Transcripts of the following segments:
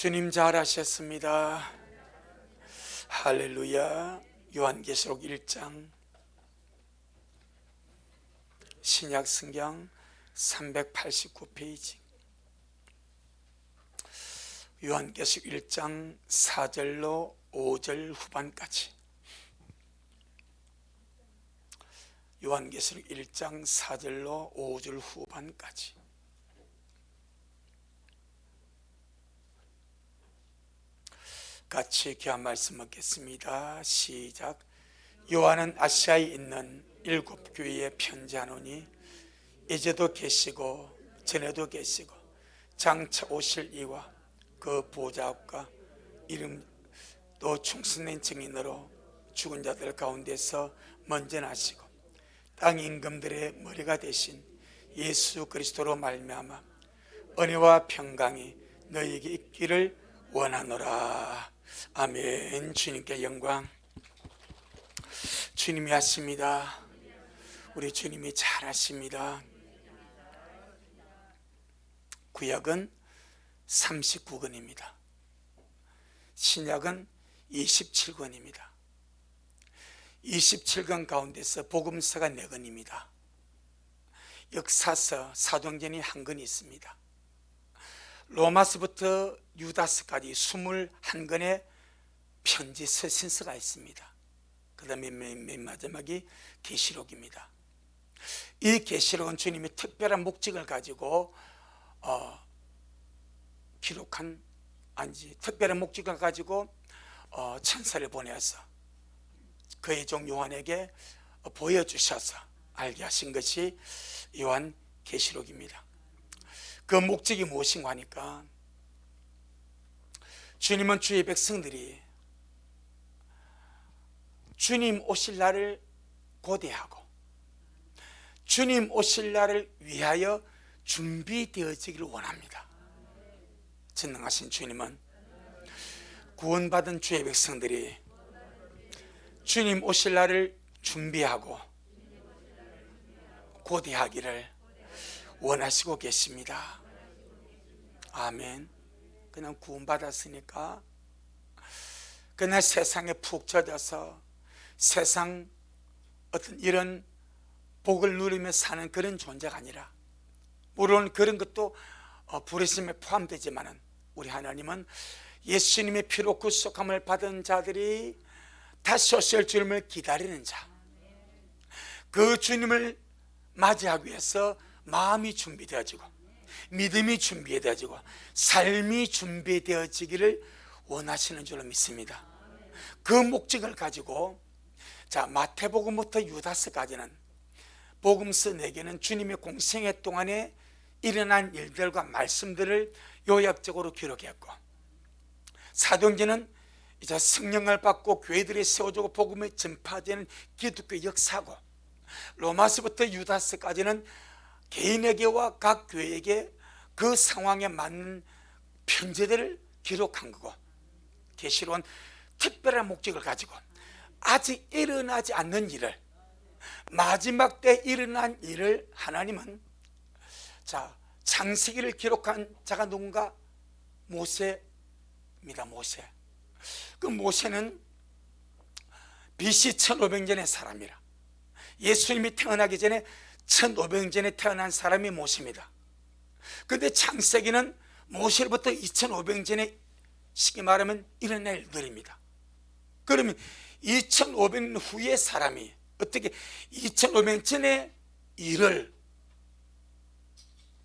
주님 잘하셨습니다. 할렐루야. 요한계시록 1장 신약성경 389페이지 요한계시록 1장 4절로 5절 후반까지 요한계시록 1장 4절로 5절 후반까지 같이 귀한 말씀 먹겠습니다. 시작. 요한은 아시아에 있는 7교회에 편지하노니 이제도 계시고 전에도 계시고 장차 오실 이와 그 보좌 앞과 이름도 충성된 증인으로 죽은 자들 가운데서 먼저 나시고 땅 임금들의 머리가 되신 예수 그리스도로 말미암아 은혜와 평강이 너희에게 있기를 원하노라. 아멘. 주님께 영광. 주님이 하십니다. 우리 주님이 잘하십니다. 구약은 39권입니다. 신약은 27권입니다. 27권 가운데서 복음서가 4권입니다. 역사서, 사도행전이 1권이 있습니다. 로마서부터 유다서까지 21권의 편지 서신서가 있습니다. 그 다음에 맨 마지막이 계시록입니다. 이 계시록은 주님이 특별한 목적을 가지고 기록한, 특별한 목적을 가지고 천사를 보내서 그의 종 요한에게 보여주셔서 알게 하신 것이 요한 계시록입니다. 그 목적이 무엇인가 하니까 주님은 주의 백성들이 주님 오실 날을 고대하고 주님 오실 날을 위하여 준비되어지기를 원합니다. 전능하신 주님은 구원받은 주의 백성들이 주님 오실 날을 준비하고 고대하기를 원하시고 계십니다. 아멘. 그냥 구원받았으니까 그냥 세상에 푹 젖어서 세상 어떤 이런 복을 누리며 사는 그런 존재가 아니라, 물론 그런 것도 부르심에 포함되지만 우리 하나님은 예수님의 피로 구속함을 받은 자들이 다시 오실 주님을 기다리는 자, 그 주님을 맞이하기 위해서 마음이 준비되어지고 믿음이 준비되어지고 삶이 준비되어지기를 원하시는 줄로 믿습니다. 그 목적을 가지고 마태복음부터 유다서까지는 복음서 4개는 주님의 공생애 동안에 일어난 일들과 말씀들을 요약적으로 기록했고, 사도행전은 이제 성령을 받고 교회들이 세워지고 복음이 전파되는 기독교 역사고, 로마서부터 유다서까지는 개인에게와 각 교회에게 그 상황에 맞는 편지들을 기록한 거고, 계시록은 특별한 목적을 가지고 아직 일어나지 않는 일을, 마지막 때 일어난 일을 하나님은 창세기를 기록한 자가 누군가? 모세입니다. 모세. 그 모세는 BC 1500년의 사람이라, 예수님이 태어나기 전에 1500년 전에 태어난 사람이 모세입니다. 그런데 창세기는 모세로부터 2500년 전에 쉽게 말하면 일어날 일들입니다. 그러면 2500년 후의 사람이 어떻게 2500년 전의 일을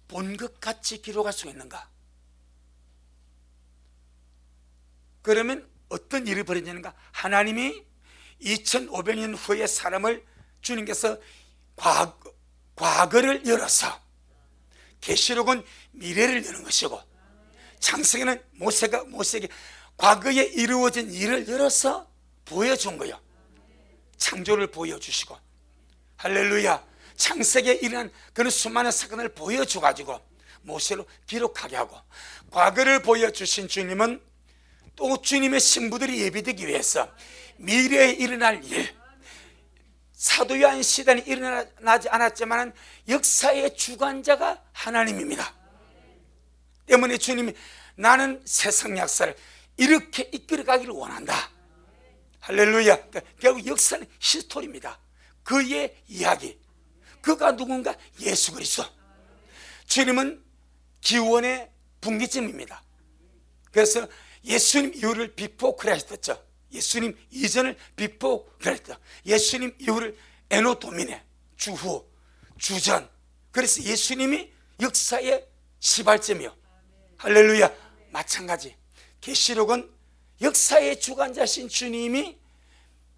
본 것 같이 기록할 수 있는가? 그러면 어떤 일이 벌어지는가? 하나님이 2500년 후의 사람을 주님께서 과거를 열어서, 계시록은 미래를 여는 것이고, 창세기는 모세에게 과거에 이루어진 일을 열어서 보여준 거예요. 창조를 보여주시고, 할렐루야, 창세기에 일어난 그런 수많은 사건을 보여줘가지고 모세로 기록하게 하고, 과거를 보여주신 주님은 또 주님의 신부들이 예비되기 위해서 미래에 일어날 일, 사도 요한 시대는 일어나지 않았지만 역사의 주관자가 하나님입니다. 때문에 주님이 나는 세상 역사를 이렇게 이끌어가기를 원한다. 할렐루야. 결국 역사는 히스토리입니다. 그의 이야기, 그가 누군가? 예수 그리스도. 주님은 기원의 분기점입니다. 그래서 예수님 이후를 비포 크라이스트죠. 예수님 이전을 비포 크라이스트, 예수님 이후를 에노 도미네, 주후, 주전. 그래서 예수님이 역사의 시발점이요. 할렐루야. 마찬가지 계시록은 역사의 주관자신 주님이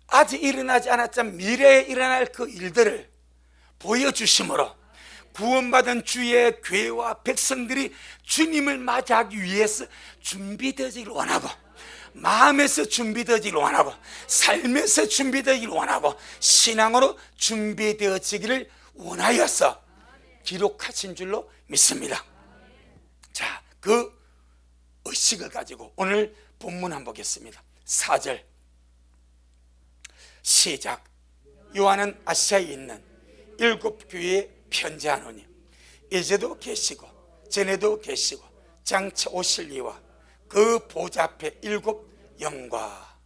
아직 일어나지 않았지만 미래에 일어날 그 일들을 보여주심으로 구원받은 주의 교회와 백성들이 주님을 맞이하기 위해서 준비되기를 원하고, 마음에서 준비되기를 원하고, 삶에서 준비되기를 원하고, 신앙으로 준비되어지기를 원하여서 기록하신 줄로 믿습니다. 자, 그 의식을 가지고 오늘 본문 한번 보겠습니다. 4절 시작. 요한은 아시아에 있는 7 교회에 편지하노니 이제도 계시고 전에도 계시고 장차 오실 이와 그 보좌 앞에 7 영과.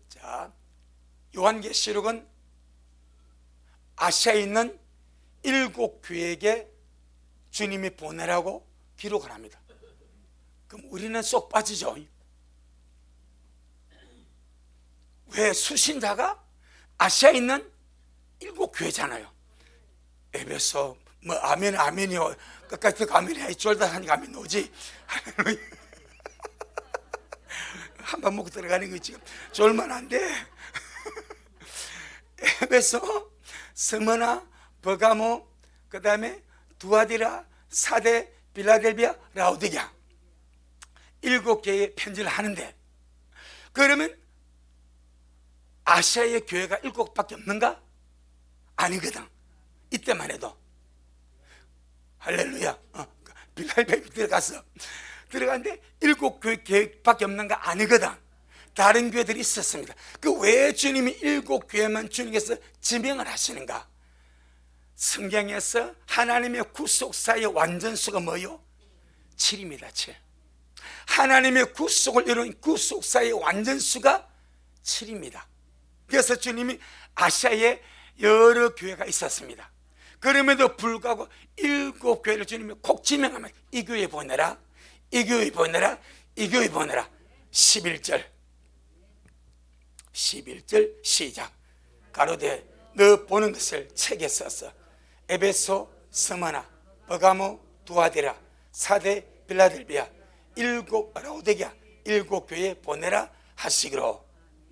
자, 요한계시록은 아시아에 있는 7 교회에게 주님이 보내라고 기록을 합니다. 그럼 우리는 쏙 빠지죠. 왜? 수신자가 아시아에 있는 7 교회잖아요. 에베소 뭐 아멘 아멘이요, 끝까지 아멘이 아니 쫄다 하니까 아멘 오지. 한번 먹고 들어가는 거 지금 쫄만한데. 에베소, 스무나, 버가모, 그 다음에 두아디라, 사데, 빌라델비아, 라오디게아 7 개의 편지를 하는데, 그러면 아시아의 교회가 7밖에 없는가? 아니거든. 이때만 해도. 할렐루야. 빌라델비아 들어갔는데 7 교회밖에 없는가? 아니거든. 다른 교회들이 있었습니다. 그 왜 주님이 7 교회만 주님께서 지명을 하시는가? 성경에서 하나님의 구속사의 완전수가 뭐요? 7입니다. 7. 하나님의 구속을 이룬 구속사의 완전수가 7입니다. 그래서 주님이 아시아에 여러 교회가 있었습니다. 그럼에도 불구하고 7 교회를 주님이 꼭 지명하면 이 교회 보내라, 이 교회 보내라, 이 교회 보내라. 11절 시작. 가로되 너 보는 것을 책에 써서 에베소, 스무나, 버가모, 두아디라, 사데, 빌라델비아 7 라오디게아 7 교회에 보내라 하시기로.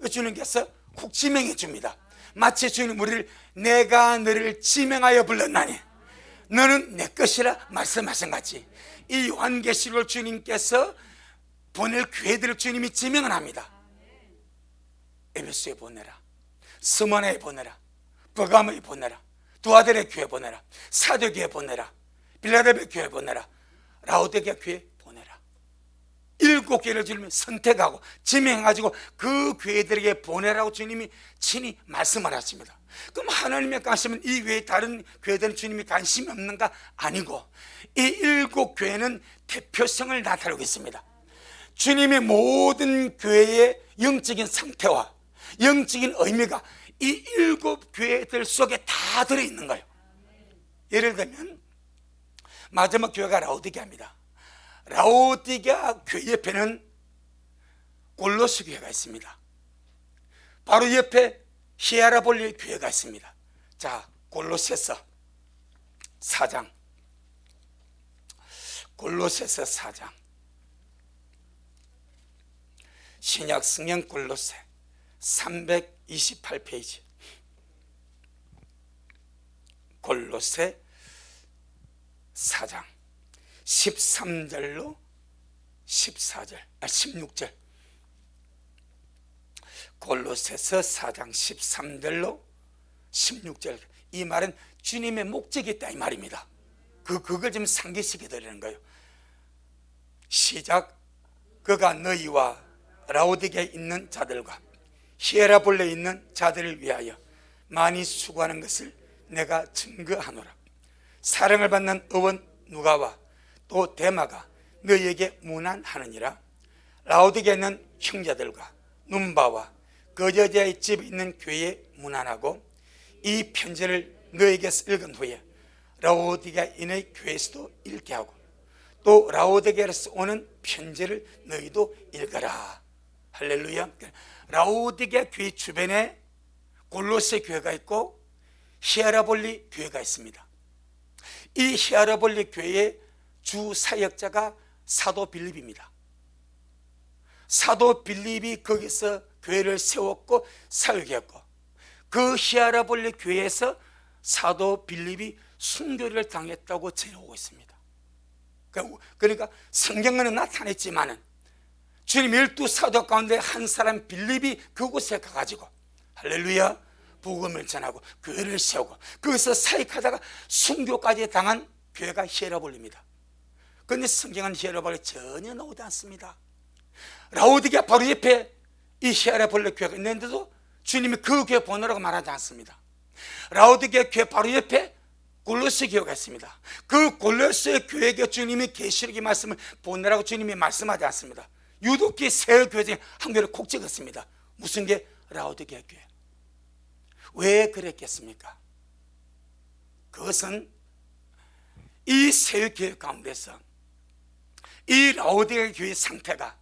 주님께서 콕 지명해 줍니다. 마치 주님 우리를 내가 너를 지명하여 불렀나니 너는 내 것이라 말씀하신 같이, 이 요한계시록을 주님께서 보낼 교회들을 주님이 지명을 합니다. 에베소에 보내라, 스무나에 보내라, 버가모에 보내라, 두아디라 교회 보내라, 사도 교회 보내라, 빌라델비아 교회 보내라, 라오디게아 교회 보내라. 7 교회를 주님이 선택하고 지명해가지고 그 교회들에게 보내라고 주님이 친히 말씀을 하십니다. 그럼 하나님의 관심은 이 외에 다른 교회들은 주님이 관심이 없는가? 아니고 이 7 교회는 대표성을 나타내고 있습니다. 주님의 모든 교회의 영적인 상태와 영적인 의미가 이 7 교회들 속에 다 들어있는 거예요. 예를 들면 마지막 교회가 라오디게아입니다. 라오디게아 교회 옆에는 골로새 교회가 있습니다. 바로 옆에 히에라볼리 교회가 있습니다. 자, 골로새서 4장, 골로새서 4장, 신약 성경 골로새 328페이지, 골로새 4장 13절로 14절, 16절. 골로새서 4장 13절로 16절. 이 말은 주님의 목적이 있다 이 말입니다. 그걸 좀 상기시켜 드리는 거예요. 시작. 그가 너희와 라오디게아에 있는 자들과 히에라볼레에 있는 자들을 위하여 많이 수고하는 것을 내가 증거하노라. 사랑을 받는 의원 누가와 또 데마가 너희에게 문안하느니라. 라오디게는 형제들과 눈바와 그 여자의 집에 있는 교회에 문안하고 이 편지를 너희에게서 읽은 후에 라오디게인의 교회에서도 읽게 하고 또 라오디게에서 오는 편지를 너희도 읽어라. 할렐루야. 라오디게 교회 주변에 골로새 교회가 있고 히에라볼리 교회가 있습니다. 이 히에라볼리 교회의 주 사역자가 사도 빌립입니다. 사도 빌립이 거기서 교회를 세웠고 사역했고 그 히에라볼리 교회에서 사도 빌립이 순교를 당했다고 전해오고 있습니다. 그러니까 성경에는 나타냈지만은 주님 12사도 가운데 한 사람 빌립이 그곳에 가가지고 할렐루야 복음을 전하고 교회를 세우고 거기서 사역하다가 순교까지 당한 교회가 히에라볼리입니다. 그런데 성경은 히에라볼리 전혀 나오지 않습니다. 라오디게 바로 옆에 이 히에라볼리 교회가 있는데도 주님이 그 교회 보내라고 말하지 않습니다. 라오디게 교회 바로 옆에 골로새 교회가 있습니다. 그 골로새 교회에 주님이 계시록의 말씀을 보내라고 주님이 말씀하지 않습니다. 유독히 세 교회 중에 한 교회를 콕 찍었습니다. 무슨 게? 라오디게 교회. 왜 그랬겠습니까? 그것은 이 세 교회 가운데서 이 라오디게 교회의 상태가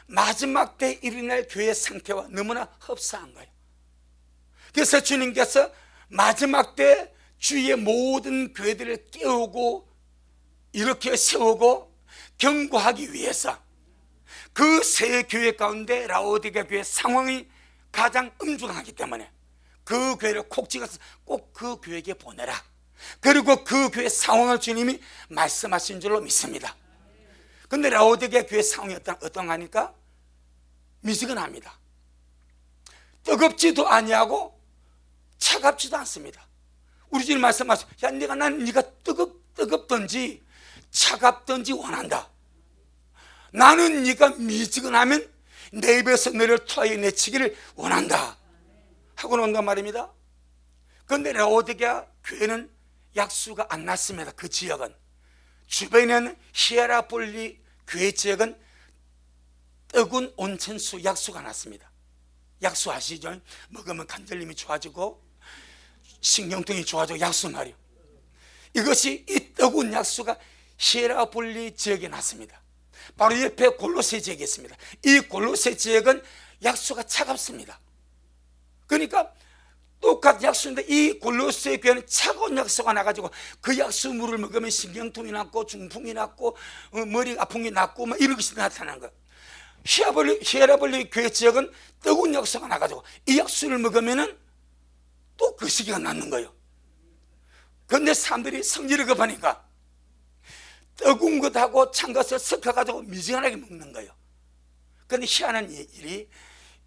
마지막 때 일어날 교회의 상태와 너무나 흡사한 거예요. 그래서 주님께서 마지막 때 주위의 모든 교회들을 깨우고 이렇게 세우고 경고하기 위해서 그 세 교회 가운데 라오디게 교회 상황이 가장 엄중하기 때문에 그 교회를 콕 찍어서 꼭 그 교회에게 보내라. 그리고 그 교회 상황을 주님이 말씀하신 줄로 믿습니다. 그런데 라오디게 교회 상황이 어떤가 하니까 미지근합니다. 뜨겁지도 아니하고 차갑지도 않습니다. 우리 주님 말씀하시죠. 야, 네가 뜨겁든지 차갑든지 원한다. 나는 네가 미지근하면 내 입에서 너를 토하여 내치기를 원한다 하고 논단 말입니다. 그런데 라오디게 교회는 약수가 안 났습니다. 그 지역은 주변에는 히에라볼리 교회 지역은 뜨거운 온천수 약수가 났습니다. 약수 아시죠? 먹으면 관절림이 좋아지고 신경통이 좋아지고 약수 말이요. 이것이 이 뜨거운 약수가 히에라볼리 지역에 났습니다. 바로 옆에 골로새 지역이 있습니다. 이 골로새 지역은 약수가 차갑습니다. 그러니까 똑같은 약수인데 이 골로새 교회는 차가운 약수가 나가지고 그 약수 물을 먹으면 신경통이 났고 중풍이 났고 머리 아픈 게 났고 막 이런 것이 나타나는 거예요. 히에라볼리 교회 지역은 뜨거운 약수가 나가지고 이 약수를 먹으면 또 그 시기가 낫는 거예요. 그런데 사람들이 성질을 급하니까 뜨거운 것하고 찬 것을 섞어가지고 미지근하게 먹는 거예요. 그런데 희한한 일이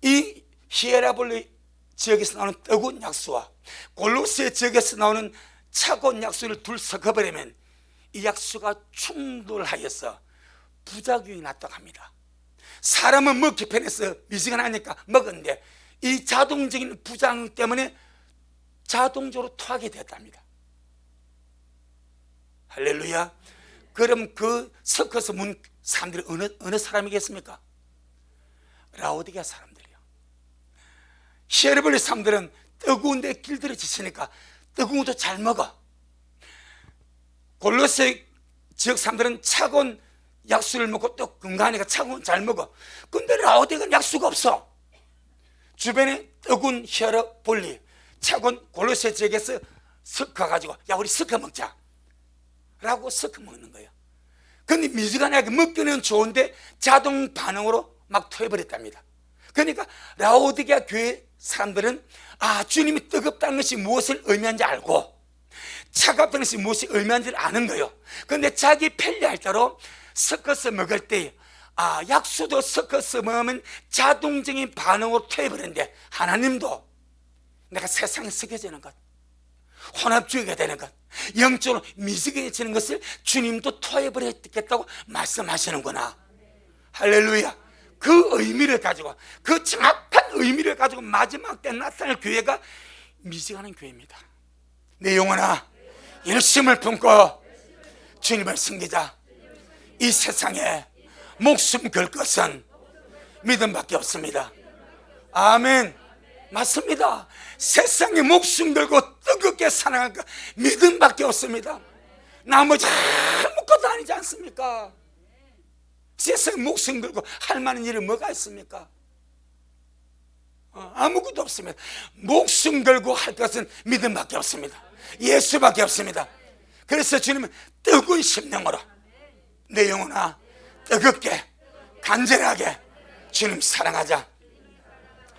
이 히에라볼리 지역에서 나오는 뜨거운 약수와 골로새 지역에서 나오는 차가운 약수를 둘 섞어버리면 이 약수가 충돌하여서 부작용이 났다고 합니다. 사람은 먹기 편해서 미지근하니까 먹었는데 이 자동적인 부작용 때문에 자동적으로 토하게 됐답니다. 할렐루야. 그럼 그 섞어서 문 사람들이 어느 사람이겠습니까? 라오디게 사람들이요. 히에라볼리 사람들은 뜨거운데 길들여 지치니까 뜨거운 것도 잘 먹어. 골로새 지역 사람들은 차가운 약수를 먹고 또 건강하니까 차가운 잘 먹어. 근데 라오디게는 약수가 없어. 주변에 뜨거운 히에라볼리 차가운 골로새 지역에서 섞어가지고 야 우리 섞어 먹자 라고 섞어 먹는 거예요. 그런데 미지근하게 먹기는 좋은데 자동 반응으로 막 토해버렸답니다. 그러니까 라오디게 교회 사람들은 주님이 뜨겁다는 것이 무엇을 의미하는지 알고 차갑다는 것이 무엇을 의미하는지를 아는 거예요. 그런데 자기 편리할 대로 섞어서 먹을 때 약수도 섞어서 먹으면 자동적인 반응으로 토해버리는데 하나님도 내가 세상에 섞여지는 것, 혼합주의가 되는 것, 영적으로 미지근해지는 것을 주님도 토해버렸겠다고 말씀하시는구나. 할렐루야. 그 의미를 가지고 그 정확한 의미를 가지고 마지막 때 나타날 교회가 미지근한 교회입니다. 내 영혼아 열심을 품고 주님을 섬기자. 이 세상에 목숨 걸 것은 믿음밖에 없습니다. 아멘. 맞습니다. 세상에 목숨 걸고 뜨겁게 사랑할 것 믿음밖에 없습니다. 나머지 아무것도 아니지 않습니까? 세상에 목숨 걸고 할 만한 일이 뭐가 있습니까? 아무것도 없습니다. 목숨 걸고 할 것은 믿음밖에 없습니다. 예수밖에 없습니다. 그래서 주님은 뜨거운 심령으로 내 영혼아 뜨겁게 간절하게 주님 사랑하자.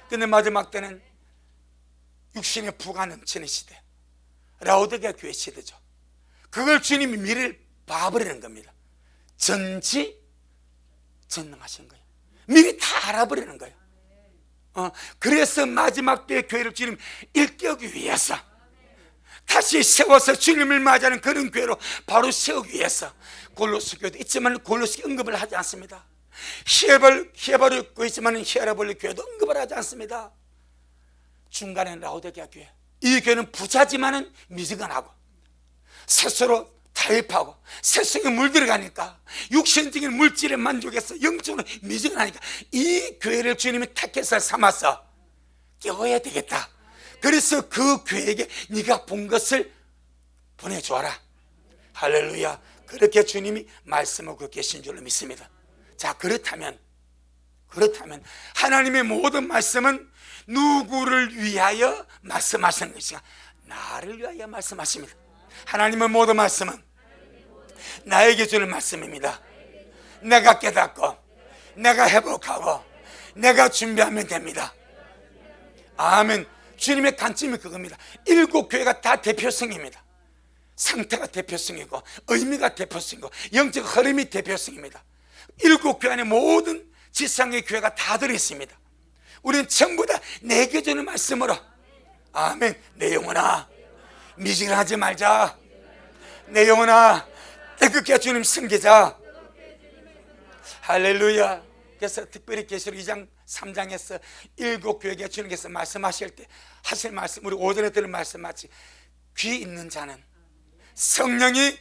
근데 마지막 때는 육신의 부가 넘치는 시대, 라오디게아 교회 시대죠. 그걸 주님이 미래를 봐버리는 겁니다. 전지전능하신 거예요. 미리 다 알아버리는 거예요. 그래서 마지막 때의 교회를 주님 일깨우기 위해서 다시 세워서 주님을 맞이하는 그런 교회로 바로 세우기 위해서 골로새 교회도 있지만 골로새 언급을 하지 않습니다. 히에바를 있고 있지만 히에라볼리 교회도 언급을 하지 않습니다. 중간에 라오디게아 교회, 이 교회는 부자지만은 미지근하고 스스로 타협하고 세상에 물들어가니까 육신적인 물질에 만족해서 영적으로 미지근하니까 이 교회를 주님이 택해서 삼아서 깨워야 되겠다. 그래서 그 교회에게 네가 본 것을 보내주어라. 할렐루야. 그렇게 주님이 말씀하고 계신 줄로 믿습니다. 자, 그렇다면 하나님의 모든 말씀은 누구를 위하여 말씀하시는 것인가? 나를 위하여 말씀하십니다. 하나님의 모든 말씀은 나에게 주는 말씀입니다. 내가 깨닫고 내가 회복하고 내가 준비하면 됩니다. 아멘. 주님의 관점이 그겁니다. 7교회가 다 대표성입니다. 상태가 대표성이고 의미가 대표성이고 영적 흐름이 대표성입니다. 7교회 안에 모든 지상의 교회가 다 들어있습니다. 우리는 전부 다 내게 주는 말씀으로 아멘. 내 영혼아 미지근하지 말자. 내 영혼아 뜨겁게 주님 섬기자. 할렐루야. 그래서 특별히 계시록 2장 3장에서 7교회에 주님께서 말씀하실 때 하실 말씀, 우리 오전에 들은 말씀 마치 귀 있는 자는 성령이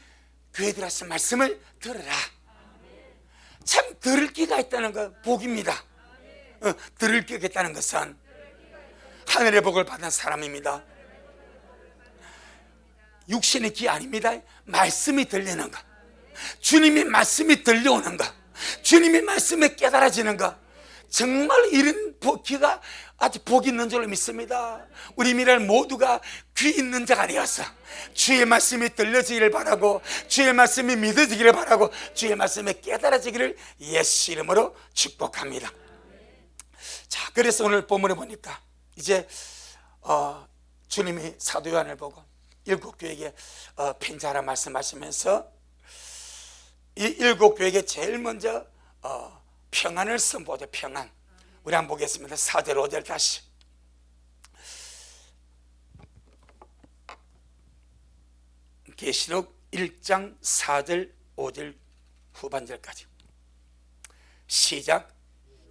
교회들 하신 말씀을 들으라. 참 들을 귀가 있다는 거 복입니다. 들을 귀가 있다는 것은 하늘의 복을 받은 사람입니다. 육신의 귀 아닙니다. 말씀이 들리는 거, 주님의 말씀이 들려오는 거, 주님의 말씀에 깨달아지는 거, 정말 이런 귀가 아주 복이 있는 줄로 믿습니다. 우리 미랄 모두가 귀 있는 자가 되어서 주의 말씀이 들려지기를 바라고 주의 말씀이 믿어지기를 바라고 주의 말씀에 깨달아지기를 예수 이름으로 축복합니다. 자, 그래서 오늘 본문에 보니까 이제 주님이 사도 요한을 보고 7교회에게 편지하라 말씀하시면서 이 7교회에게 제일 먼저 평안을 선포하죠. 평안. 우리 한번 보겠습니다. 4절 5절 다시. 계시록 1장 4절 5절 후반절까지 시작.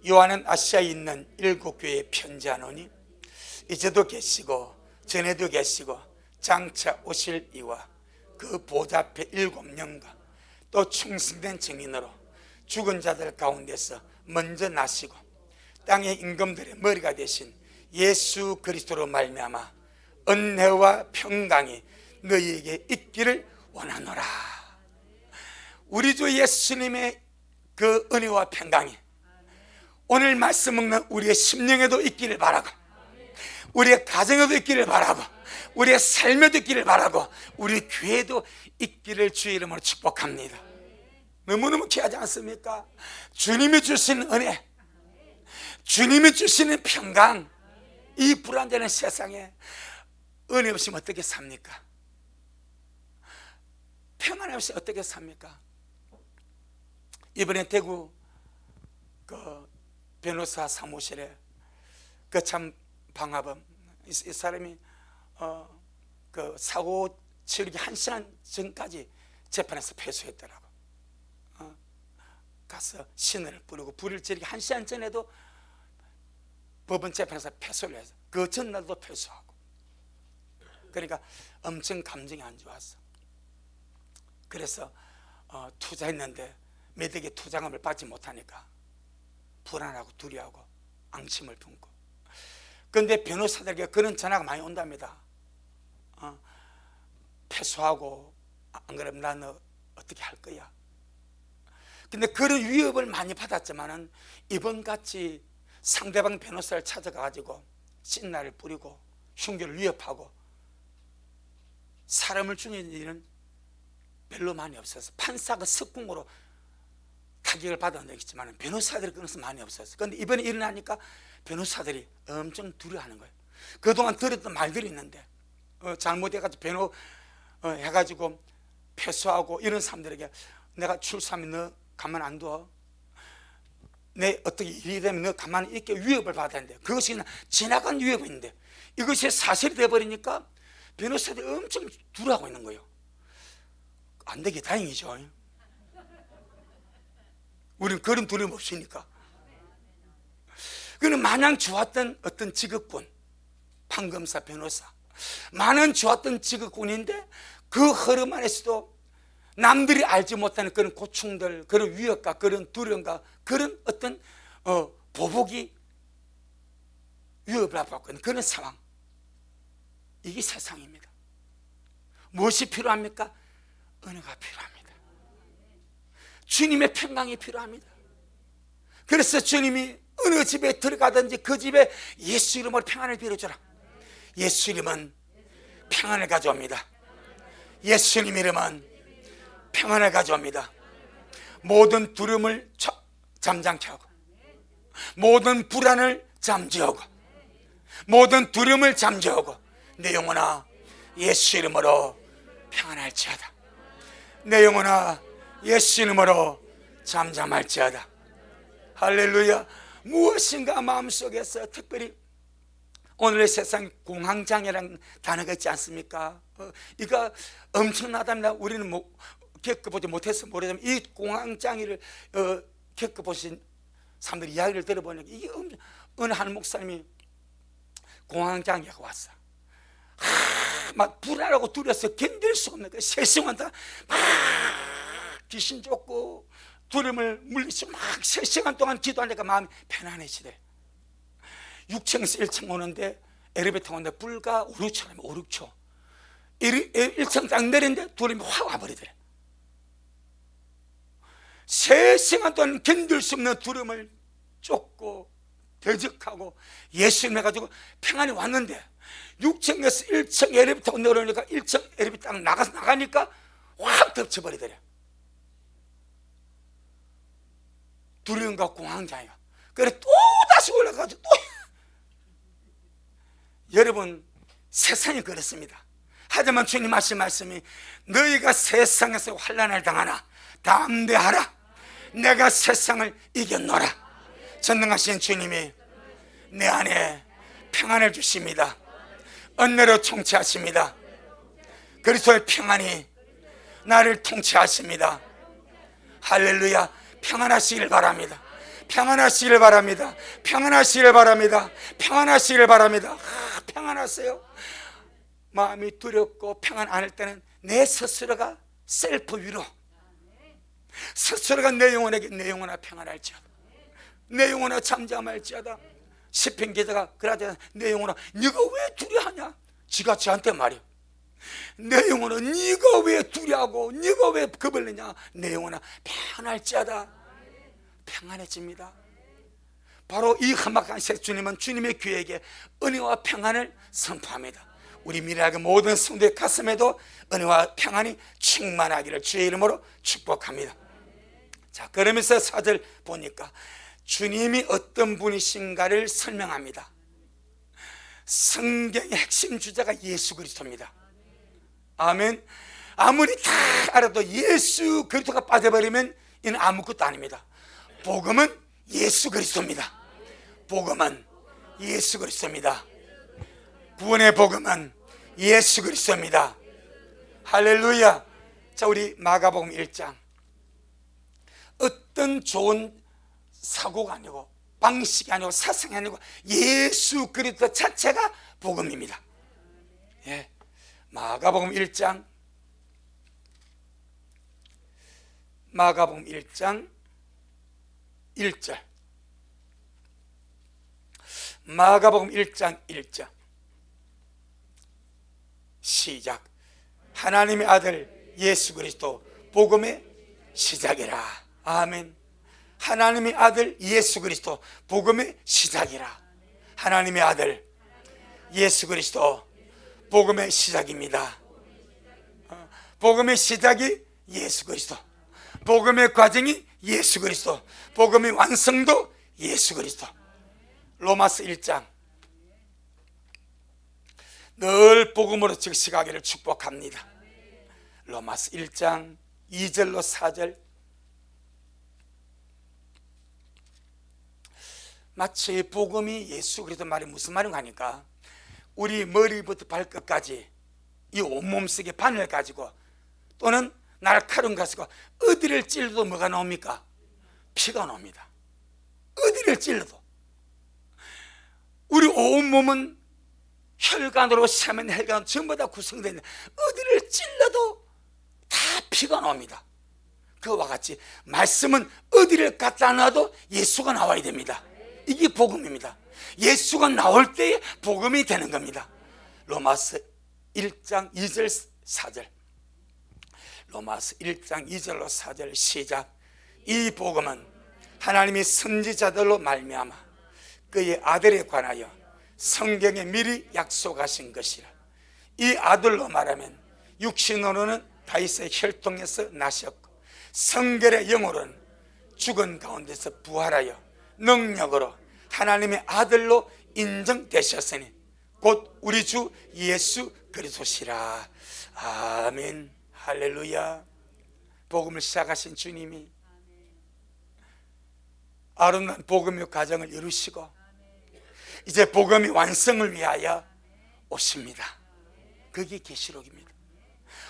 요한은 아시아에 있는 7교회에 편지하노니 이제도 계시고 전에도 계시고 장차 오실 이와 그 보좌 앞에 7영과 또 충성된 증인으로 죽은 자들 가운데서 먼저 나시고 땅의 임금들의 머리가 되신 예수 그리스도로 말미암아 은혜와 평강이 너희에게 있기를 원하노라. 우리 주 예수님의 그 은혜와 평강이 오늘 말씀 먹는 우리의 심령에도 있기를 바라고 우리의 가정에도 있기를 바라고 우리의 삶에도 있기를 바라고 우리 교회에도 있기를 주의 이름으로 축복합니다. 너무너무 귀하지 않습니까? 주님이 주신 은혜, 주님이 주시는 평강, 이 불안정한 세상에 은혜 없이면 어떻게 삽니까? 평안 없이 어떻게 삽니까? 이번에 대구 그 변호사 사무실에 그 참 방화범 이 사람이 그 사고 치르기 1시간 전까지 재판에서 패소했더라고. 가서 신을 부르고 불을 지르기 1시간 전에도 법원 재판에서 패소를 해서 그 전날도 패소하고, 그러니까 엄청 감정이 안 좋았어. 그래서 투자했는데 매덕에 투자금을 받지 못하니까 불안하고 두려워하고 앙심을 품고. 그런데 변호사들에게 그런 전화가 많이 온답니다. 패소하고 안 그러면 나 너 어떻게 할 거야. 근데 그런 위협을 많이 받았지만은 이번같이 상대방 변호사를 찾아가가지고 신나를 뿌리고 흉기를 위협하고 사람을 죽이는 일은 별로 많이 없어서, 판사가 석궁으로 타격을 받은 적이 있지만 변호사들이 그것은 많이 없었어요. 그런데 이번에 일어나니까 변호사들이 엄청 두려워하는 거예요. 그동안 들었던 말들이 있는데 잘못해가지고 변호 해가지고 패소하고 이런 사람들에게 내가 출소하면 너 가만 안 둬, 내 어떻게 일이 되면 너 가만히 있게 위협을 받아야 되는데, 그것이 그냥 지나간 위협인데 이것이 사실이 되어버리니까 변호사들이 엄청 두려워하고 있는 거예요. 안 되게 다행이죠. 우리는 그런 두려움 없으니까. 그는 마냥 좋았던 어떤 직업군, 판검사, 변호사, 많은 좋았던 직업군인데 그 흐름 안에서도 남들이 알지 못하는 그런 고충들, 그런 위협과 그런 두려움과 그런 어떤 보복이 위협을 받고 있는 그런 상황. 이게 세상입니다. 무엇이 필요합니까? 은혜가 필요합니다. 주님의 평강이 필요합니다. 그래서 주님이 어느 집에 들어가든지 그 집에 예수 이름으로 평안을 빌어주라. 예수 이름은 평안을 가져옵니다. 예수님 이름은 평안을 가져옵니다. 모든 두려움을 잠잠케 하고, 모든 불안을 잠재우고, 모든 두려움을 잠재우고, 내 영혼아 예수 이름으로 평안할지어다. 내 영혼아 예수 이름으로 잠잠할지어다. 할렐루야. 무엇인가 마음속에서 특별히 오늘의 세상 공황장애라는 단어가 있지 않습니까? 이거 엄청나답니다. 우리는 겪어보지 못해서 모르지만 이 공황장애를 겪어보신 사람들이 이야기를 들어보니까 이게 어느 한 목사님이 공황장애가 왔어. 막 불안하고 두려워서 견딜 수 없는 거야. 3시간 동안 막 귀신 쫓고 두려움을 물리치고 막 3시간 동안 기도하니까 마음이 편안해지대. 6층에서 1층 오는데 엘리베이터 오는데 불과 5, 6초 1층 딱 내리는데 두려움이 확 와버리더래. 3시간 동안 견딜 수 없는 두려움을 쫓고 대적하고 예수님 해가지고 평안이 왔는데 6층에서 1층 엘리베이터 내려오니까 1층 엘리베이터 딱 나가니까 확 덮쳐버리더래. 두려움과 공황장애가. 그래 또 다시 올라가지고 또 여러분 세상이 그렇습니다. 하지만 주님 하신 말씀이 너희가 세상에서 환난을 당하나 담대하라. 내가 세상을 이겼노라. 전능하신 주님이 내 안에 평안을 주십니다. 은혜로 통치하십니다. 그리스도의 평안이 나를 통치하십니다. 할렐루야. 평안하시길 바랍니다. 평안하시길 바랍니다. 평안하시길 바랍니다. 평안하시길 바랍니다. 평안하세요. 마음이 두렵고 평안 안 할 때는 내 스스로가 셀프 위로, 스스로가 내 영혼에게 내 영혼아 평안할지어다. 내 영혼아 잠잠할지어다. 시편 기자가 그러자 내 영혼아 네가 왜 두려워하냐. 지가 저한테 말이야. 내 영혼아 네가 왜 두려워하고 네가 왜 겁을 내냐. 내 영혼아 평안할지어다. 평안해집니다. 바로 이 험악한 색 주님은 주님의 교회에게 은혜와 평안을 선포합니다. 우리 미래학의 모든 성도의 가슴에도 은혜와 평안이 충만하기를 주의 이름으로 축복합니다. 자, 그러면서 4절 보니까 주님이 어떤 분이신가를 설명합니다. 성경의 핵심 주제가 예수 그리스도입니다. 아멘. 아무리 다 알아도 예수 그리스도가 빠져버리면 이는 아무것도 아닙니다. 복음은 예수 그리스도입니다. 복음은 예수 그리스도입니다. 구원의 복음은 예수 그리스도입니다. 할렐루야. 자, 우리 마가복음 1장. 어떤 좋은 사고가 아니고 방식이 아니고 사상이 아니고 예수 그리스도 자체가 복음입니다. 예. 마가복음 1장. 마가복음 1장 1절, 마가복음 1장 1절 시작. 하나님의 아들 예수 그리스도 복음의 시작이라. 아멘. 하나님의 아들 예수 그리스도 복음의 시작이라. 하나님의 아들 예수 그리스도 복음의 시작입니다. 복음의 시작이 예수 그리스도, 복음의 과정이 예수 그리스도, 복음의 완성도 예수 그리스도. 로마서 1장 늘 복음으로 즉시가기를 축복합니다. 로마서 1장 2절로 4절. 마치 복음이 예수 그리스도 말이 무슨 말인가 하니까 우리 머리부터 발끝까지 이 온몸 속에 바늘 가지고 또는 날카로운 가지고 어디를 찔러도 뭐가 나옵니까? 피가 나옵니다. 어디를 찔러도. 우리 온몸은 혈관으로 세면 혈관 전부 다 구성되어 있는데 어디를 찔러도 다 피가 나옵니다. 그와 같이 말씀은 어디를 갖다 놔도 예수가 나와야 됩니다. 이게 복음입니다. 예수가 나올 때에 복음이 되는 겁니다. 로마서 1장 2절 4절. 로마서 1장 2절로 4절 시작. 이 복음은 하나님이 선지자들로 말미암아 그의 아들에 관하여 성경에 미리 약속하신 것이라. 이 아들로 말하면 육신으로는 다윗의 혈통에서 나셨고 성결의 영으로는 죽은 가운데서 부활하여 능력으로 하나님의 아들로 인정되셨으니 곧 우리 주 예수 그리스도시라. 아멘. 할렐루야. 복음을 시작하신 주님이 아름다운 복음의 과정을 이루시고 이제 복음의 완성을 위하여 오십니다. 그게 계시록입니다.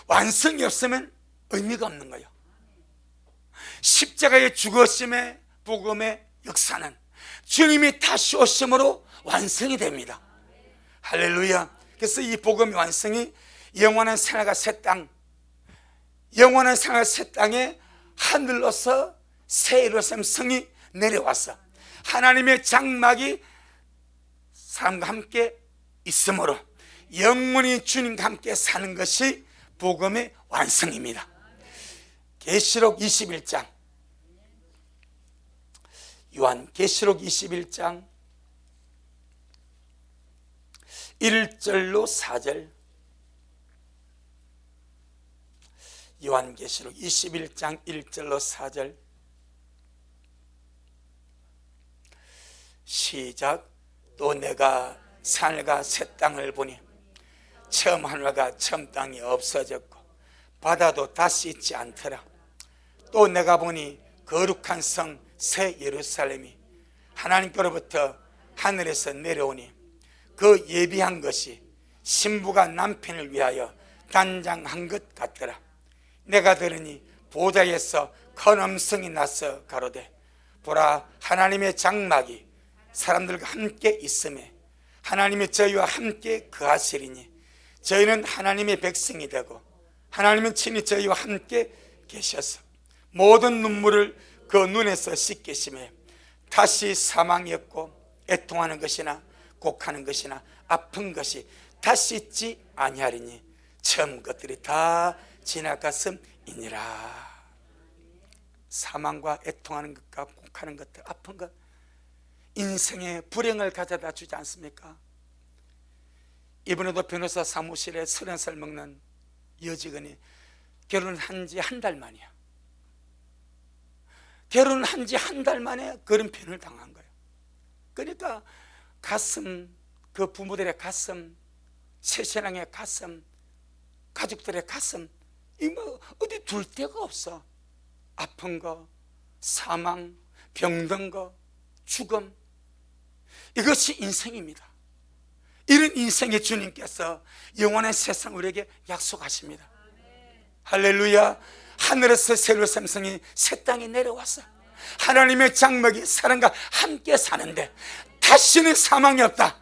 완성이 없으면 의미가 없는 거예요. 십자가의 죽으심의 복음의 역사는 주님이 다시 오심으로 완성이 됩니다. 할렐루야. 그래서 이 복음의 완성이 영원한 생활과 새 땅, 영원한 생활 새 땅에 하늘로서 새 예루살렘 성이 내려와서 하나님의 장막이 사람과 함께 있으므로 영원히 주님과 함께 사는 것이 복음의 완성입니다. 계시록 21장, 요한 계시록 21장 1절로 4절. 요한계시록 21장 1절로 4절 시작. 또 내가 산과 새 땅을 보니 처음 하늘과 처음 땅이 없어졌고 바다도 다시 있지 않더라. 또 내가 보니 거룩한 성 새 예루살렘이 하나님께로부터 하늘에서 내려오니 그 예비한 것이 신부가 남편을 위하여 단장한 것 같더라. 내가 들으니 보좌에서 큰 음성이 나서 가로되 보라, 하나님의 장막이 사람들과 함께 있음에 하나님의 저희와 함께 거하시리니 저희는 하나님의 백성이 되고 하나님은 친히 저희와 함께 계셔서 모든 눈물을 그 눈에서 씻기심에 다시 사망이 없고 애통하는 것이나 곡하는 것이나 아픈 것이 다시 있지 아니하리니 처음 것들이 다 지나갔음이니라. 사망과 애통하는 것과 곡하는 것들, 아픈 것, 인생의 불행을 가져다 주지 않습니까? 이번에도 변호사 사무실에 30살 먹는 여직원이 결혼한 지 한 달 만이야. 결혼한 지 한 달 만에 그런 편을 당한 거예요. 그러니까 가슴, 그 부모들의 가슴, 새신랑의 가슴, 가족들의 가슴, 이 뭐 어디 둘 데가 없어. 아픈 거, 사망, 병든 거, 죽음, 이것이 인생입니다. 이런 인생의 주님께서 영원한 세상 우리에게 약속하십니다. 할렐루야. 하늘에서 새 예루살렘 성이 새 땅에 내려와서 하나님의 장막이 사람과 함께 사는데 다시는 사망이 없다.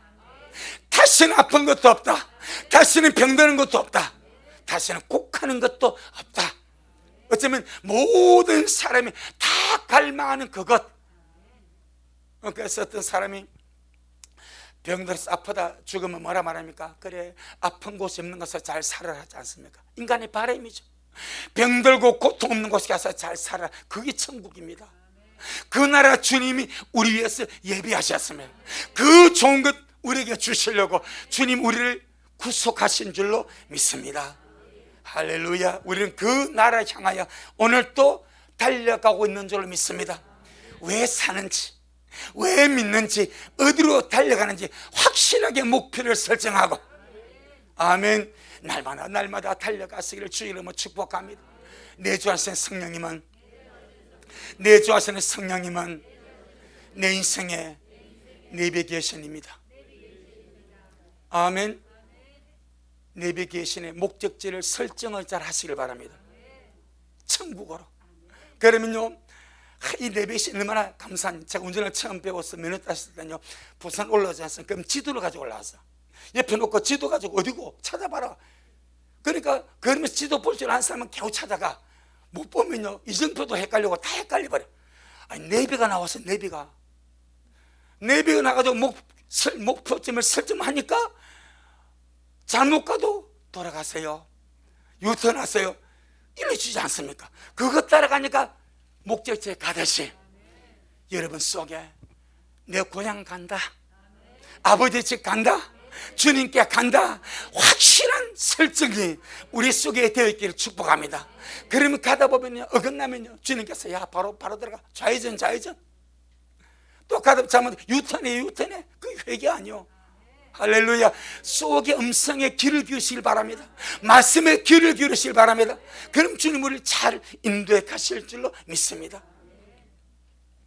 다시는 아픈 것도 없다. 다시는 병드는 것도 없다. 다시는 곡하는 것도 없다. 어쩌면 모든 사람이 다 갈망하는 그것, 그래서 어떤 사람이 병들어서 아프다 죽으면 뭐라 말합니까? 그래, 아픈 곳이 없는 곳에서 잘 살아라 하지 않습니까? 인간의 바람이죠. 병들고 고통 없는 곳에 가서 잘 살아라. 그게 천국입니다. 그 나라 주님이 우리 위해서 예비하셨으면 그 좋은 것 우리에게 주시려고 주님 우리를 구속하신 줄로 믿습니다. 할렐루야. 우리는 그 나라를 향하여 오늘 또 달려가고 있는 줄로 믿습니다. 왜 사는지, 왜 믿는지, 어디로 달려가는지 확실하게 목표를 설정하고, 아멘, 날마다 달려가시기를 주 이름으로 축복합니다. 내 주 하시는 성령님은 내 인생의 내비게이션입니다. 아멘. 내비게이션의 목적지를 설정을 잘 하시길 바랍니다. 천국으로. 그러면요, 이 내비게이션 얼마나 감사한. 제가 운전을 처음 배워서 면허 땄을 때요, 부산 올라오지 않습니까? 그럼 지도를 가지고 올라왔어. 옆에 놓고 지도 가지고 어디고 찾아봐라. 그러니까 그러면서 지도 볼 줄 아는 사람은 겨우 찾아가. 못 보면요, 이정표도 헷갈리고 다 헷갈려버려. 아니, 내비가 나와서 내비가 나가지고 목표점을 설정하니까 잘못 가도 돌아가세요, 유턴하세요, 이래주지 않습니까? 그것 따라가니까 목적지에 가듯이 여러분 속에 내 고향 간다, 아버지 집 간다, 주님께 간다, 확실한 설정이 우리 속에 되어 있기를 축복합니다. 그러면 가다 보면요, 어긋나면요, 주님께서 야 바로 들어가, 좌회전 또 가다 잘못 유턴해, 그 회개 아니요. 할렐루야. 속의 음성에 귀를 기울이시길 바랍니다. 말씀에 귀를 기울이시길 바랍니다. 그럼 주님 우리를 잘 인도해 가실 줄로 믿습니다.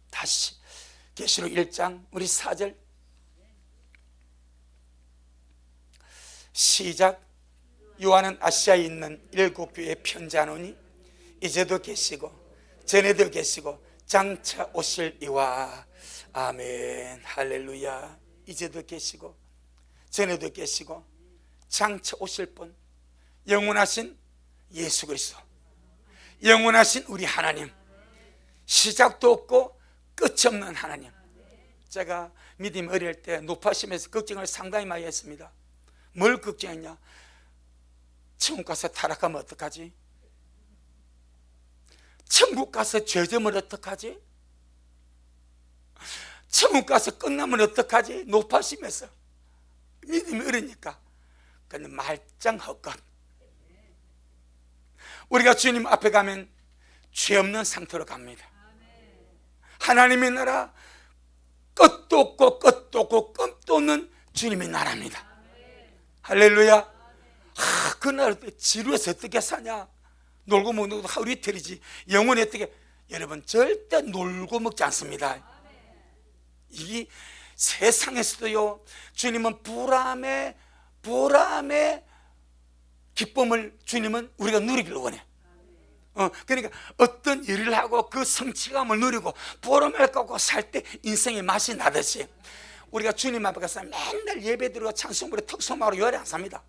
다시 계시록 1장 우리 4절 시작. 요한은 아시아에 있는 7교회에 편지하노니 이제도 계시고 전에도 계시고 장차 오실 이와. 아멘. 할렐루야. 이제도 계시고 전에도 계시고 장차 오실 분, 영원하신 예수 그리스도, 영원하신 우리 하나님, 시작도 없고 끝이 없는 하나님. 제가 믿음 어릴 때 높아심에서 걱정을 상당히 많이 했습니다. 뭘 걱정했냐? 천국 가서 타락하면 어떡하지? 천국 가서 죄점을 어떡하지? 천국 가서 끝나면 어떡하지? 높아심에서 믿음이 어리니까. 근데 말짱 헛것. 우리가 주님 앞에 가면 죄 없는 상태로 갑니다. 하나님의 나라, 끝도 없고 끝도 없는 주님의 나라입니다. 할렐루야. 그날 지루해서 어떻게 사냐? 놀고 먹는 것도 하루 이틀이지 영원히 어떻게. 여러분, 절대 놀고 먹지 않습니다. 이 세상에서도요, 주님은 보람의 기쁨을 주님은 우리가 누리기를 원해. 그러니까 어떤 일을 하고 그 성취감을 누리고 보람을 갖고 살 때 인생의 맛이 나듯이 우리가 주님 앞에 가서 맨날 예배드리고 찬송 부르고 턱소마로 요리 안 삽니다.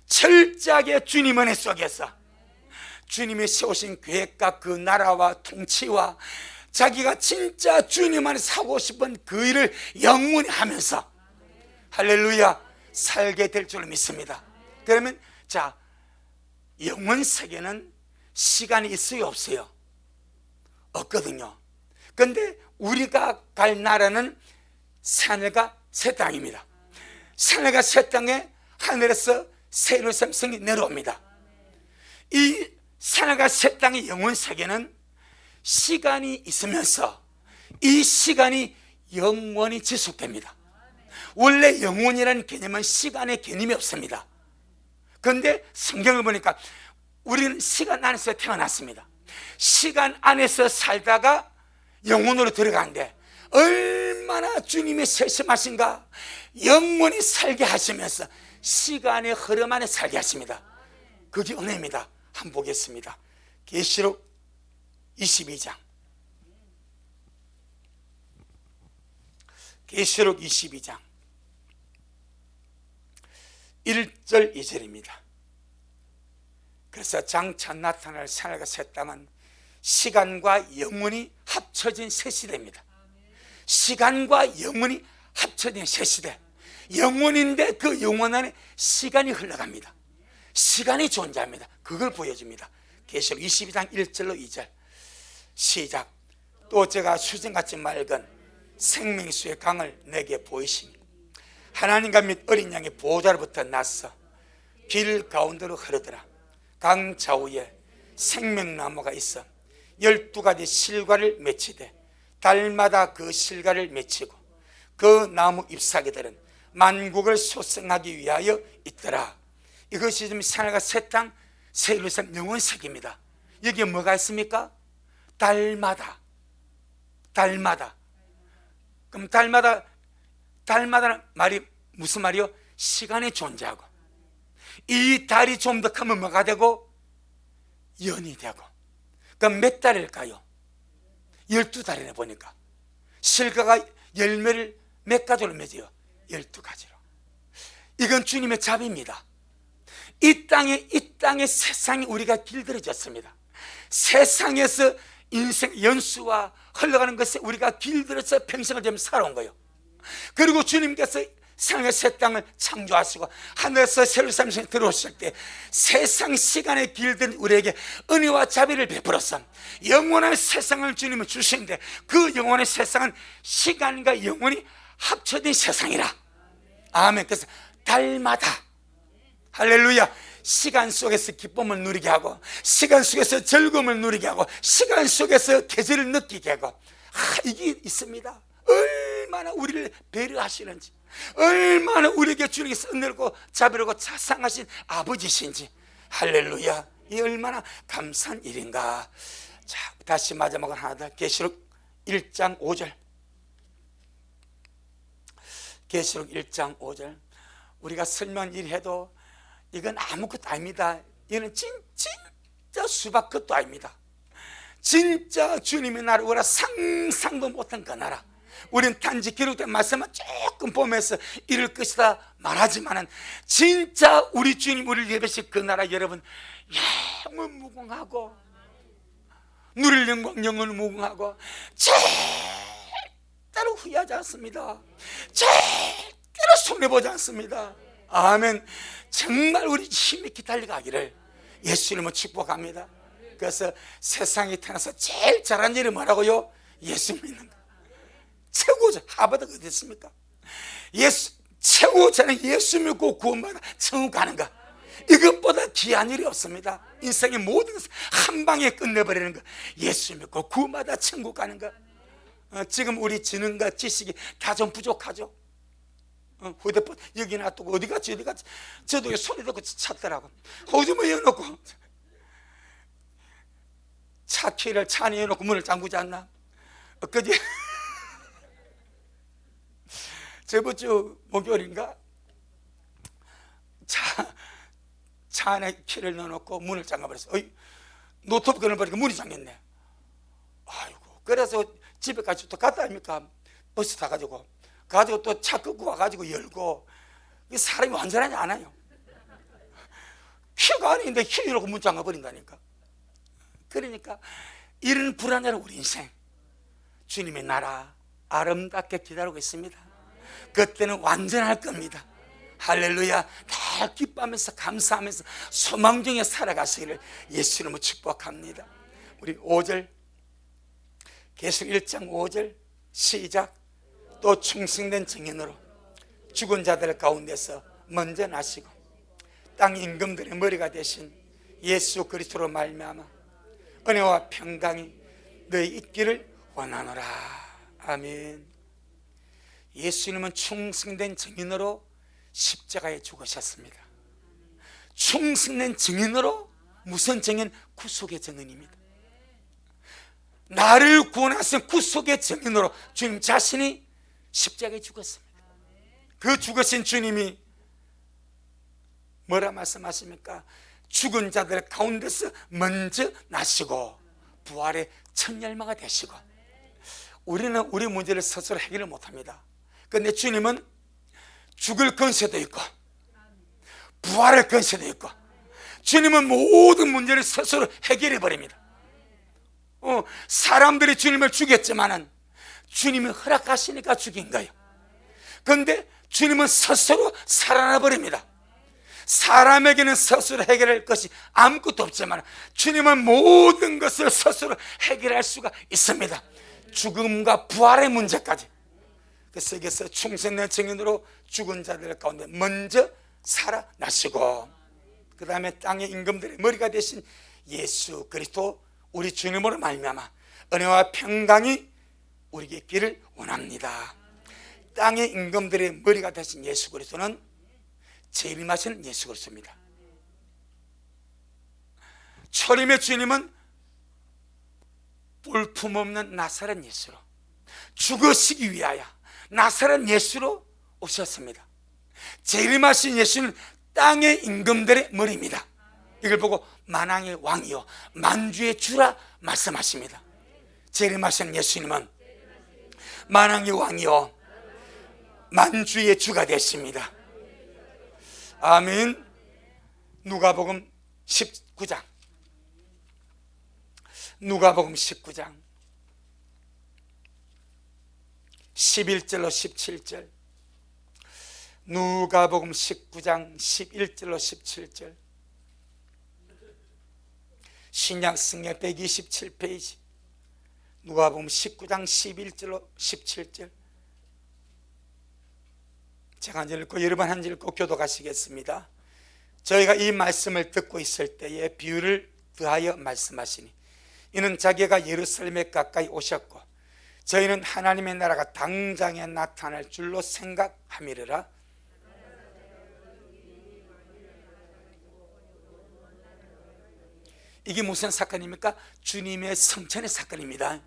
철저하게 주님 은혜 속에서 주님이 세우신 계획과 그 나라와 통치와 자기가 진짜 주님 안에서 하고 싶은 그 일을 영원히 하면서, 할렐루야, 살게 될 줄 믿습니다. 그러면 자, 영원 세계는 시간이 있어요, 없어요? 없거든요. 그런데 우리가 갈 나라는 새하늘과 새 땅입니다. 새하늘과 새 땅에 하늘에서 새 예루살렘 성이 내려옵니다. 이 새하늘과 새 땅의 영원 세계는 시간이 있으면서 이 시간이 영원히 지속됩니다. 원래 영원이라는 개념은 시간의 개념이 없습니다. 그런데 성경을 보니까 우리는 시간 안에서 태어났습니다. 시간 안에서 살다가 영혼으로 들어가는데 얼마나 주님이 세심하신가. 영원히 살게 하시면서 시간의 흐름 안에 살게 하십니다. 그게 은혜입니다. 한번 보겠습니다. 계시록 22장. 계시록 22장 1절 2절입니다. 그래서 장차 나타날 새하늘과 새 땅은 시간과 영원히 합쳐진 새 시대입니다. 시간과 영원이 합쳐진 새 시대. 영원인데 그 영원 안에 시간이 흘러갑니다. 시간이 존재합니다. 그걸 보여줍니다. 계시록 22장 1절로 2절 시작. 또 제가 수정같이 맑은 생명수의 강을 내게 보이시니 하나님과 및 어린 양의 보좌로부터 나서 길 가운데로 흐르더라. 강 좌우에 생명나무가 있어 12가지 실과를 맺히되 달마다 그 실과를 맺히고 그 나무 잎사귀들은 만국을 소생하기 위하여 있더라. 이것이 지금 하늘과 새 땅, 새 예루살렘 영원색입니다. 여기에 뭐가 있습니까? 달마다. 그럼 달마다는 말이 무슨 말이요? 시간이 존재하고, 이 달이 좀 더 크면 뭐가 되고? 연이 되고. 그럼 몇 달일까요? 12달이네 보니까. 실과가 열매를 몇 가지로 맺어요? 12가지로. 이건 주님의 자비입니다. 이 땅에 세상에 우리가 길들여졌습니다. 세상에서 인생 연수와 흘러가는 것에 우리가 길들여서 평생을 좀 살아온 거예요. 그리고 주님께서 세상의 새 땅을 창조하시고 하늘에서 새로운 삶에 들어오실 때 세상 시간에 길든 우리에게 은혜와 자비를 베풀어서 영원한 세상을 주님은 주시는데, 그 영원한 세상은 시간과 영원이 합쳐진 세상이라. 아멘. 그래서 달마다, 할렐루야, 시간 속에서 기쁨을 누리게 하고, 시간 속에서 즐거움을 누리게 하고, 시간 속에서 계절을 느끼게 하고, 이게 있습니다. 얼마나 우리를 배려하시는지, 얼마나 우리에게 주님께서 은혜롭고 자비롭고 자상하신 아버지신지, 할렐루야, 이 얼마나 감사한 일인가. 자, 다시 마지막으로 하나 더. 계시록 1장 5절. 계시록 1장 5절. 우리가 설명 일해도 이건 아무것도 아닙니다. 이거는 진짜 수박 것도 아닙니다. 진짜 주님의 나라, 우리가 상상도 못한 그 나라. 우리는 단지 기록된 말씀만 조금 보면서 이럴 것이다 말하지만은, 진짜 우리 주님 우리를 예배하실 그 나라, 여러분, 영원 무궁하고 누릴 영광 영원 무궁하고 절대로 후회하지 않습니다. 절대로 손해보지 않습니다. 아멘. 정말 우리 힘있게 달려가기를 예수님은 축복합니다. 그래서 세상에 태어나서 제일 잘한 일이 뭐라고요? 예수 믿는 거. 최고죠. 하버드가 어디 있습니까? 최고 잘한 예수 믿고 구원받아 천국 가는 거. 이것보다 귀한 일이 없습니다. 인생의 모든 것을 한 방에 끝내버리는 거. 예수 믿고 구원받아 천국 가는 거. 지금 우리 지능과 지식이 다 좀 부족하죠. 휴대폰 여기 놔두고 어디 갔지 저도 소리 듣고 찾더라고. 호주머니 넣어놓고 차 키를 차 안에 넣어놓고 문을 잠그지 않나? 엊그제 저번 주 목요일인가 차 안에 키를 넣어놓고 문을 잠가버렸어. 노트북 끊어버리니까 문이 잠겼네. 아이고, 그래서 집에까지 또 갔다 아닙니까? 버스 타가지고 또 차 끌고 와가지고 열고. 사람이 완전하지 않아요. 키가 안에 있는데 키 열고 문 잠가버린다니까. 그러니까 이런 불안한 우리 인생, 주님의 나라 아름답게 기다리고 있습니다. 그때는 완전할 겁니다. 할렐루야. 다 기뻐하면서 감사하면서 소망 중에 살아가시기를 예수님을 축복합니다. 우리 5절, 계속 1장 5절 시작. 또 충성된 증인으로 죽은 자들 가운데서 먼저 나시고 땅 임금들의 머리가 되신 예수 그리스도로 말미암아 은혜와 평강이 너희 있기를 원하노라. 아멘. 예수님은 충성된 증인으로 십자가에 죽으셨습니다. 충성된 증인으로, 무슨 증인? 구속의 증인입니다. 나를 구원하신 구속의 증인으로 주님 자신이 십자가에 죽었습니다. 그 죽으신 주님이 뭐라 말씀하십니까? 죽은 자들 가운데서 먼저 나시고 부활의 첫 열마가 되시고. 우리는 우리 문제를 스스로 해결을 못합니다. 그런데 주님은 죽을 권세도 있고 부활의 권세도 있고, 주님은 모든 문제를 스스로 해결해 버립니다. 사람들이 주님을 죽였지만은 주님이 허락하시니까 죽인 거예요. 그런데 주님은 스스로 살아나 버립니다. 사람에게는 스스로 해결할 것이 아무것도 없지만 주님은 모든 것을 스스로 해결할 수가 있습니다. 죽음과 부활의 문제까지. 그래서 여기서 충성된 증인으로 죽은 자들 가운데 먼저 살아나시고, 그 다음에 땅의 임금들의 머리가 되신 예수 그리스도 우리 주님으로 말미암아 은혜와 평강이 우리에게 있기를 원합니다. 땅의 임금들의 머리가 되신 예수 그리스도는 재림하시는 예수 그리스도입니다. 초림의 주님은 볼품없는 나사렛 예수로, 죽으시기 위하여 나사렛 예수로 오셨습니다. 재림하신 예수는 땅의 임금들의 머리입니다. 이걸 보고 만왕의 왕이요 만주의 주라 말씀하십니다. 재림하신 예수님은 만왕의 왕이요 만주의 주가 되십니다. 아멘. 누가복음 19장 11절로 17절, 누가복음 19장 11절로 17절, 신약 성경 127페이지, 누가복음 19장 11절로 17절. 제가 한 절 읽고 여러분 한 절 읽고 교독하시겠습니다. 저희가 이 말씀을 듣고 있을 때에 비유를 더하여 말씀하시니, 이는 자기가 예루살렘에 가까이 오셨고 저희는 하나님의 나라가 당장에 나타날 줄로 생각함이르라. 이게 무슨 사건입니까? 주님의 성천의 사건입니다.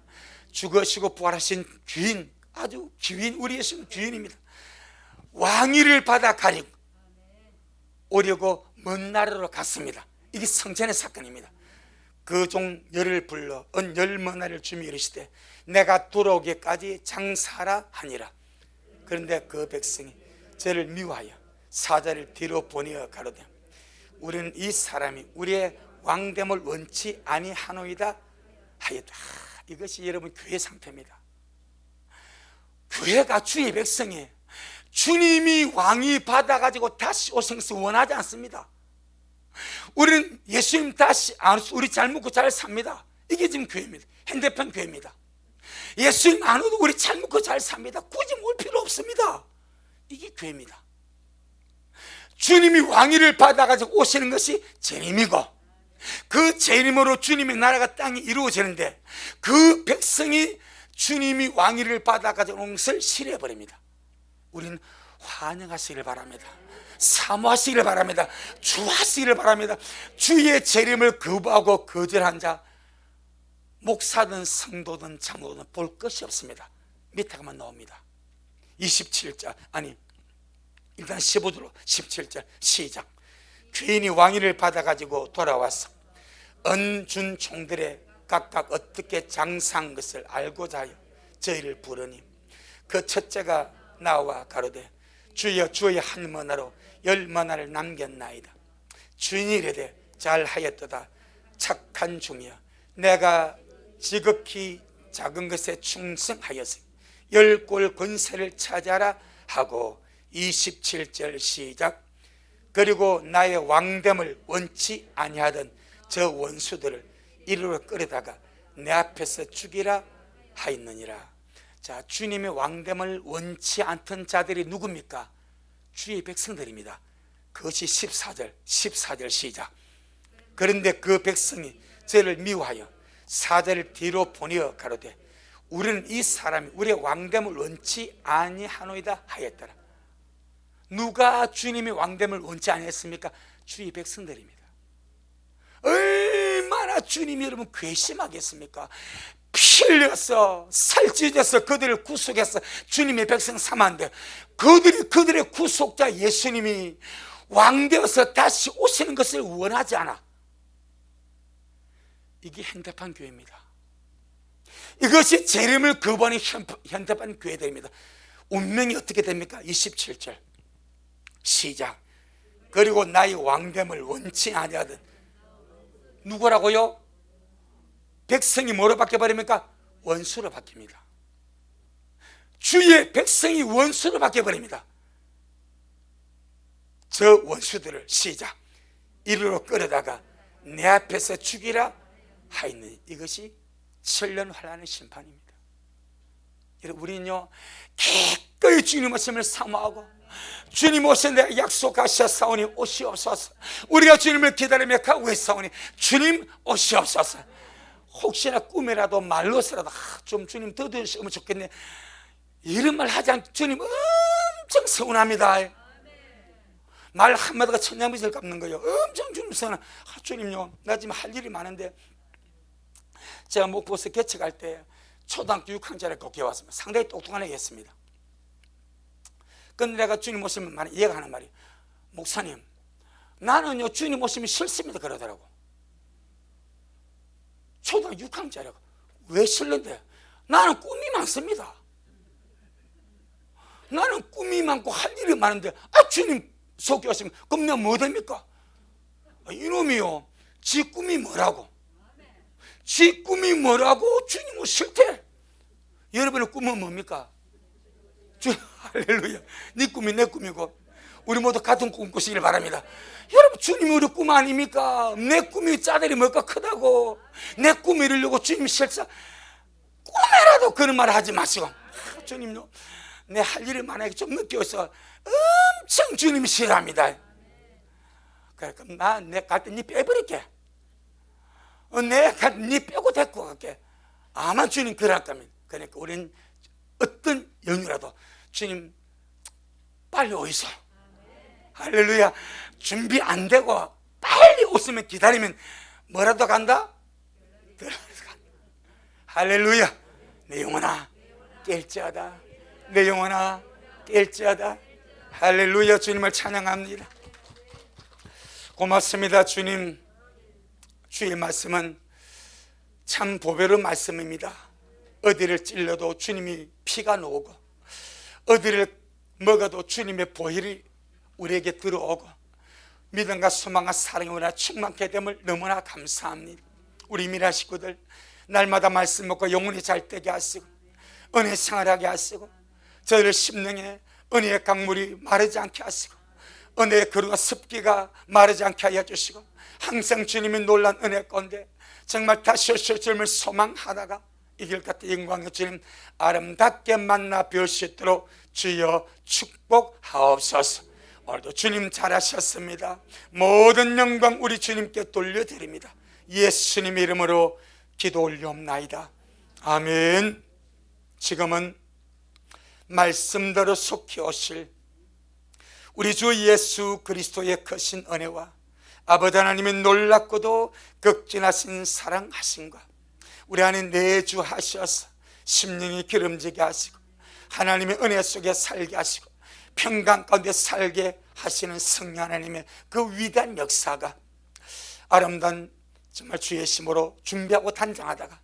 죽으시고 부활하신 귀인, 아주 귀인, 우리 예수는 귀인입니다. 왕위를 받아 가리고 오려고 먼 나라로 갔습니다. 이게 성천의 사건입니다. 그 종 열을 불러 은 열머나를 주며 이르시되 내가 돌아오기까지 장사하라 하니라. 그런데 그 백성이 저를 미워하여 사자를 뒤로 보내어 가로되 우리는 이 사람이 우리의 왕됨을 원치 아니하노이다 하였다. 이것이 여러분 교회 상태입니다. 교회가 주의 백성이에요. 주님이 왕위 받아가지고 다시 오신 것을 원하지 않습니다. 우리는 예수님 다시 안 오셔서 우리 잘 먹고 잘 삽니다. 이게 지금 교회입니다. 핸드폰 교회입니다. 예수님 안 오도 우리 잘 먹고 잘 삽니다. 굳이 올 필요 없습니다. 이게 교회입니다. 주님이 왕위를 받아가지고 오시는 것이 재림이고, 그 재림으로 주님의 나라가 땅에 이루어지는데 그 백성이 주님이 왕위를 받아가지고 온 것을 싫어해버립니다. 우리는 환영하시기를 바랍니다. 사모하시기를 바랍니다. 좋아하시기를 바랍니다. 주의 재림을 거부하고 거절한 자, 목사든 성도든 장로든 볼 것이 없습니다. 밑에 가면 나옵니다. 27절 아니 일단 15절로 17절 시작. 귀인이 왕위를 받아가지고 돌아와서 은준 총들의 각각 어떻게 장사한 것을 알고자 하여 저희를 부르니 그 첫째가 나와 가로되 주여 주의 한 머나로 열 머나를 남겼나이다. 주인이 이르되 잘하였도다 착한 종이여, 내가 지극히 작은 것에 충성하여서 열 꼴 권세를 차지하라 하고 27절 시작. 그리고 나의 왕됨을 원치 아니하던 저 원수들을 이리로 끌어다가 내 앞에서 죽이라 하였느니라. 자, 주님의 왕됨을 원치 않던 자들이 누굽니까? 주의 백성들입니다. 그것이 14절 시작. 그런데 그 백성이 저를 미워하여 사자를 뒤로 보내어 가로되 우리는 이 사람이 우리의 왕됨을 원치 아니하노이다 하였더라. 누가 주님의 왕됨을 원치 아니했습니까? 주의 백성들입니다. 얼마나 주님이 여러분 괘씸하겠습니까? 피 흘려서 살찌져서 그들을 구속해서 주님의 백성 삼았는데 그들의 구속자 예수님이 왕되어서 다시 오시는 것을 원하지 않아. 이게 현대판 교회입니다. 이것이 재림을 거부하는 현대판 교회들입니다. 운명이 어떻게 됩니까? 27절 시작. 그리고 나의 왕됨을 원치 아니하던 누구라고요? 백성이 뭐로 바뀌어버립니까? 원수로 바뀝니다. 주의 백성이 원수로 바뀌어버립니다. 저 원수들을 시작 이리로 끌어다가 내 앞에서 죽이라 하였느니 이것이 천년 환난의 심판입니다. 여러분, 우리는요 기꺼이 주님 오심을 사모하고 주님 오신데 약속하셨사오니 오시옵소서. 우리가 주님을 기다리며 가고 있사오니 주님 오시옵소서. 혹시나 꿈이라도 말로서라도 좀 주님 더 드시면 좋겠네 이런 말 하지 않고 주님 엄청 서운합니다. 말 한마디가 천냥빚을 갚는 거예요. 엄청 주님 서운해. 주님요 나 지금 할 일이 많은데 제가 목포에서 개척할 때 초등학교 6학년짜리 꼭 배웠습니다. 상당히 똑똑한 애였습니다. 근데 내가 주님 오시면 많이 이해가 하는 말이 목사님 나는요 주님 오시면 싫습니다 그러더라고. 초등학교 6학년짜리가 왜 싫는데? 나는 꿈이 많습니다. 나는 꿈이 많고 할 일이 많은데 주님 속에 오시면 그럼 내가 뭐 됩니까? 이놈이요 지 꿈이 뭐라고? 지 꿈이 뭐라고? 주님은 싫대. 여러분의 꿈은 뭡니까? 할렐루야. 네 꿈이 내 꿈이고 우리 모두 같은 꿈 꾸시길 바랍니다. 여러분 주님이 우리 꿈 아닙니까? 내 꿈이 짜들이 뭘까 크다고. 내 꿈 이루려고 주님 실사 꿈에라도 그런 말 하지 마시고 주님요 내 할 일을 만약에 좀 늦게 와서 엄청 주님이 싫어합니다. 그러니까 내 갈 때 니 빼버릴게. 니 빼고 데리고 갈게. 아마 주님 그럴 겁니다. 그러니까 우리는 어떤 연유라도 주님 빨리 오이소. 할렐루야. 준비 안 되고 빨리 오시면 기다리면 뭐라도 간다? 할렐루야. 내 영혼아 깰지어다. 내 영혼아 깰지어다. 할렐루야. 주님을 찬양합니다. 고맙습니다. 주님. 주의 말씀은 참 보배로운 말씀입니다. 어디를 찔러도 주님이 피가 나오고 어디를 먹어도 주님의 보혈이 우리에게 들어오고 믿음과 소망과 사랑이 우리나 충만케 됨을 너무나 감사합니다. 우리 미라 식구들 날마다 말씀 먹고 영혼이 잘 되게 하시고 은혜 생활하게 하시고 저희를 심령에 은혜의 강물이 마르지 않게 하시고 은혜의 그릇과 습기가 마르지 않게 하여 주시고 항상 주님이 놀란 은혜 가운데 정말 다시 오실 줄을 소망하다가 이 길 같은 영광의 주님 아름답게 만나 뵐 수 있도록 주여 축복하옵소서. 오늘도 주님 잘하셨습니다. 모든 영광 우리 주님께 돌려드립니다. 예수님 이름으로 기도 올리옵나이다. 아멘. 지금은 말씀대로 속히 오실 우리 주 예수 그리스도의 크신 은혜와 아버지 하나님의 놀랍고도 극진하신 사랑하심과 우리 안에 내주하셔서 심령이 기름지게 하시고 하나님의 은혜 속에 살게 하시고 평강 가운데 살게 하시는 성령 하나님의 그 위대한 역사가 아름다운 정말 주의 심으로 준비하고 단장하다가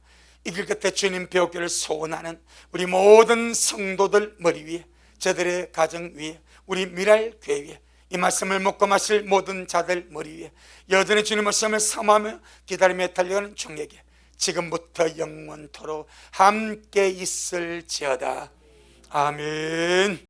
이 길 끝에 주님 배우기를 소원하는 우리 모든 성도들 머리 위에 저들의 가정 위에 우리 미랄 교회 위에 이 말씀을 먹고 마실 모든 자들 머리 위에 여전히 주님의 시험을 사모하며 기다리며 달려가는 종에게 지금부터 영원토록 함께 있을지어다. 아멘.